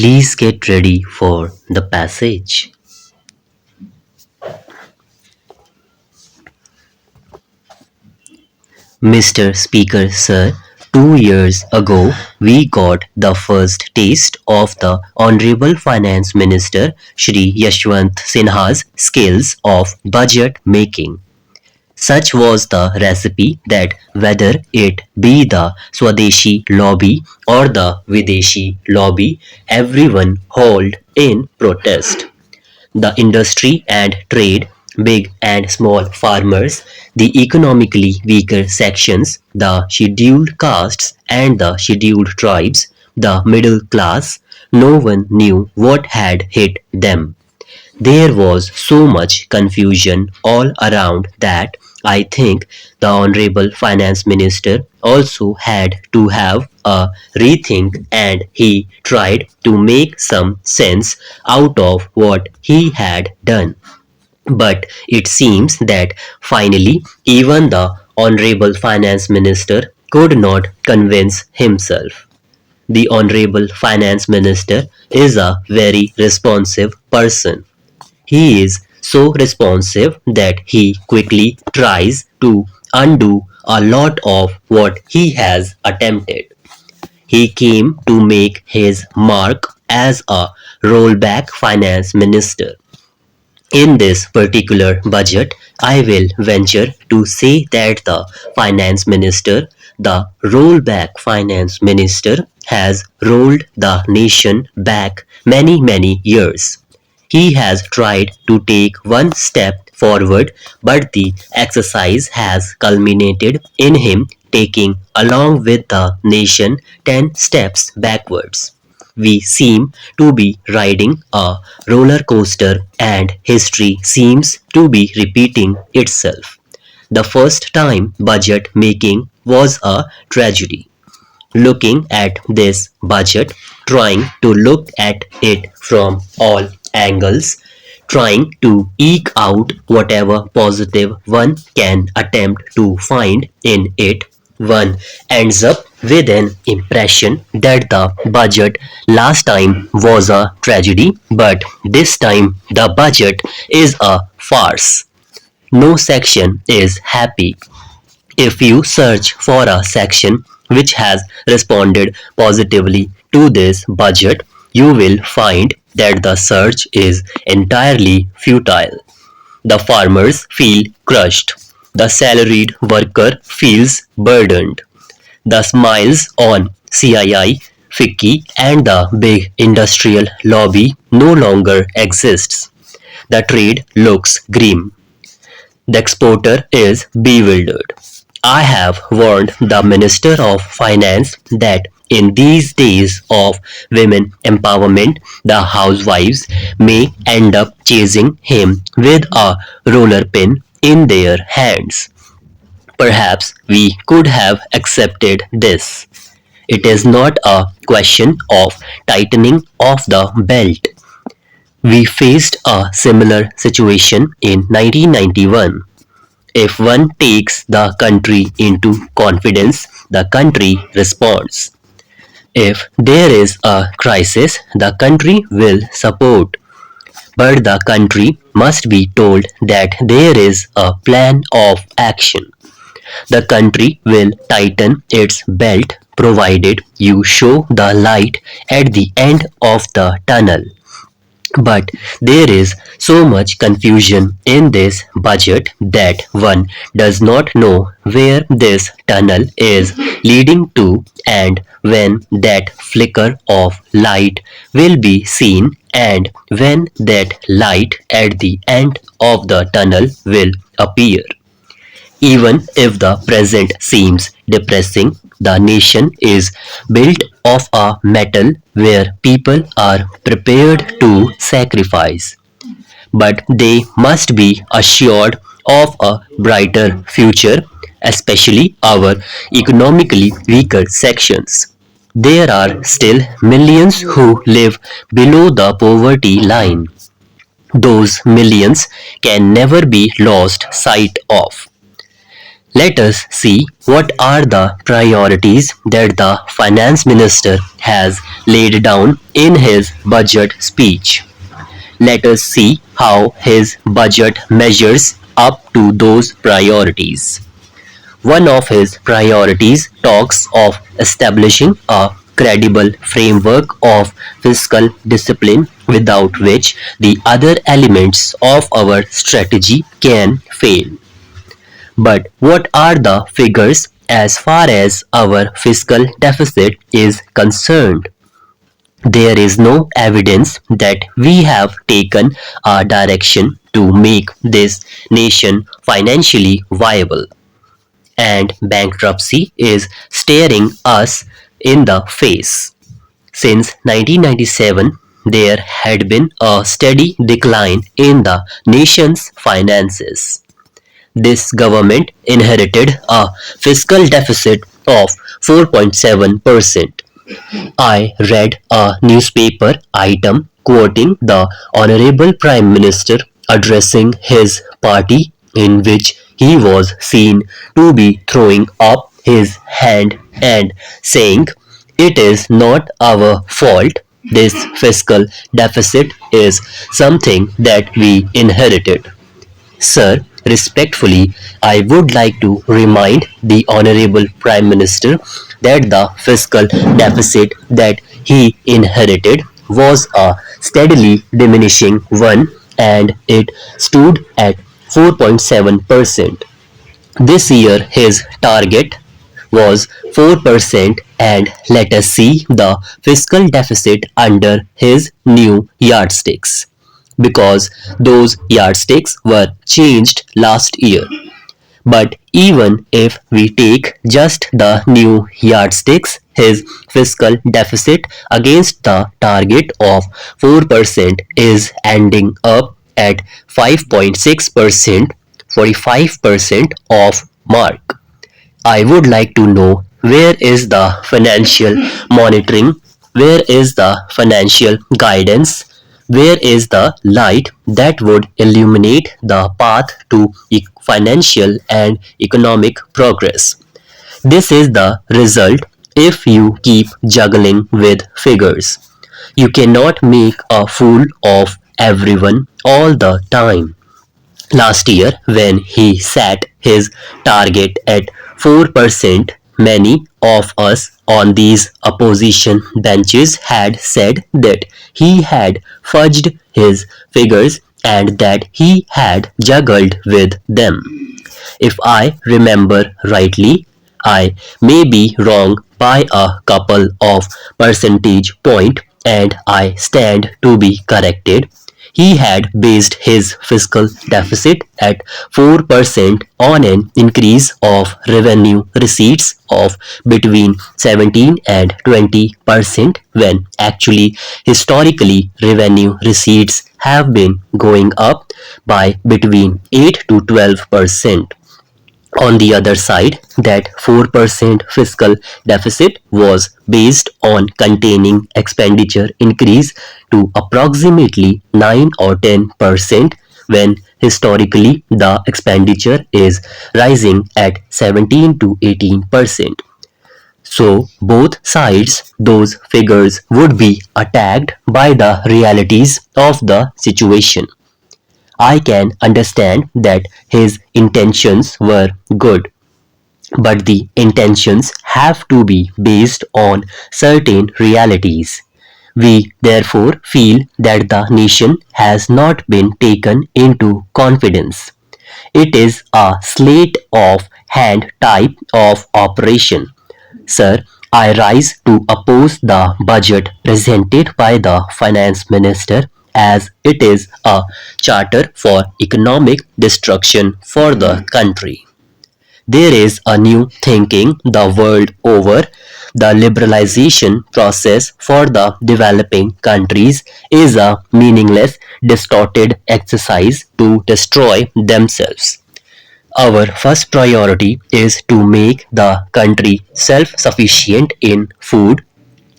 Please get ready for the passage. Mr. Speaker, sir, 2 years ago we got the first taste of the Honorable Finance Minister Shri Yashwant Sinha's skills of budget making. Such was the recipe that whether it be the Swadeshi lobby or the Videshi lobby, everyone hauled in protest. The industry and trade, big and small farmers, the economically weaker sections, the scheduled castes and the scheduled tribes, the middle class, no one knew what had hit them. There was so much confusion all around that I think the Honorable Finance Minister also had to have a rethink, and he tried to make some sense out of what he had done. But it seems that finally even the Honorable Finance Minister could not convince himself. The Honorable Finance Minister is a very responsive person. He is so responsive that he quickly tries to undo a lot of what he has attempted. He came to make his mark as a rollback finance minister. In this particular budget, I will venture to say that the finance minister, the rollback finance minister, has rolled the nation back many, many years. He has tried to take one step forward, but the exercise has culminated in him taking, along with the nation, 10 steps backwards. We seem to be riding a roller coaster, and history seems to be repeating itself. The first time budget making was a tragedy. Looking at this budget, trying to look at it from all angles, trying to eke out whatever positive one can attempt to find in it, one ends up with an impression that the budget last time was a tragedy, but this time the budget is a farce. No section is happy. If you search for a section which has responded positively to this budget, you will find that the search is entirely futile. The farmers feel crushed. The salaried worker feels burdened. The smiles on CII, FICCI and the big industrial lobby no longer exists. The trade looks grim. The exporter is bewildered. I have warned the Minister of Finance that in these days of women empowerment, the housewives may end up chasing him with a roller pin in their hands. Perhaps we could have accepted this. It is not a question of tightening of the belt. We faced a similar situation in 1991. If one takes the country into confidence, the country responds. If there is a crisis, the country will support. But the country must be told that there is a plan of action. The country will tighten its belt provided you show the light at the end of the tunnel. But there is so much confusion in this budget that one does not know where this tunnel is leading to and when that flicker of light will be seen and when that light at the end of the tunnel will appear. Even if the present seems depressing, the nation is built of a metal where people are prepared to sacrifice. But they must be assured of a brighter future, especially our economically weaker sections. There are still millions who live below the poverty line. Those millions can never be lost sight of. Let us see what are the priorities that the finance minister has laid down in his budget speech. Let us see how his budget measures up to those priorities. One of his priorities talks of establishing a credible framework of fiscal discipline without which the other elements of our strategy can fail. But what are the figures as far as our fiscal deficit is concerned? There is no evidence that we have taken a direction to make this nation financially viable, and bankruptcy is staring us in the face. Since 1997, there had been a steady decline in the nation's finances. This government inherited a fiscal deficit of 4.7%. I read a newspaper item quoting the Honorable Prime Minister addressing his party, in which he was seen to be throwing up his hand and saying, "It is not our fault. This fiscal deficit is something that we inherited." Sir, respectfully, I would like to remind the Honorable Prime Minister that the fiscal deficit that he inherited was a steadily diminishing one, and it stood at 4.7%. This year his target was 4%, and let us see the fiscal deficit under his new yardsticks, because those yardsticks were changed last year. But even if we take just the new yardsticks, his fiscal deficit against the target of 4% is ending up at 5.6%, 45% of mark. I would like to know, where is the financial monitoring? Where is the financial guidance? Where is the light that would illuminate the path to financial and economic progress? This is the result if you keep juggling with figures. You cannot make a fool of everyone all the time. Last year, when he set his target at 4%, many of us on these opposition benches had said that he had fudged his figures and that he had juggled with them. If I remember rightly, I may be wrong by a couple of percentage point, and I stand to be corrected. He had based his fiscal deficit at 4% on an increase of revenue receipts of between 17 and 20%, when actually historically revenue receipts have been going up by between 8 to 12%. On the other side, that 4% fiscal deficit was based on containing expenditure increase to approximately 9 or 10%, when historically the expenditure is rising at 17 to 18%. So both sides, those figures would be attacked by the realities of the situation. I can understand that his intentions were good, but the intentions have to be based on certain realities. We therefore feel that the nation has not been taken into confidence. It is a sleight of hand type of operation. Sir, I rise to oppose the budget presented by the finance minister, as it is a charter for economic destruction for the country. There is a new thinking the world over. The liberalization process for the developing countries is a meaningless, distorted exercise to destroy themselves. Our first priority is to make the country self-sufficient in food.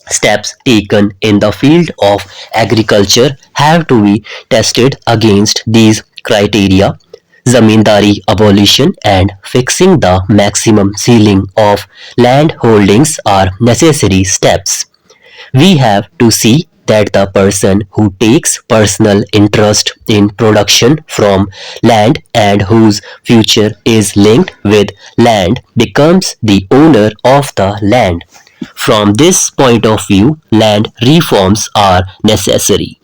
Steps taken in the field of agriculture have to be tested against these criteria. zamindari abolition and fixing the maximum ceiling of land holdings are necessary steps. We have to see that the person who takes personal interest in production from land and whose future is linked with land becomes the owner of the land. From this point of view, land reforms are necessary.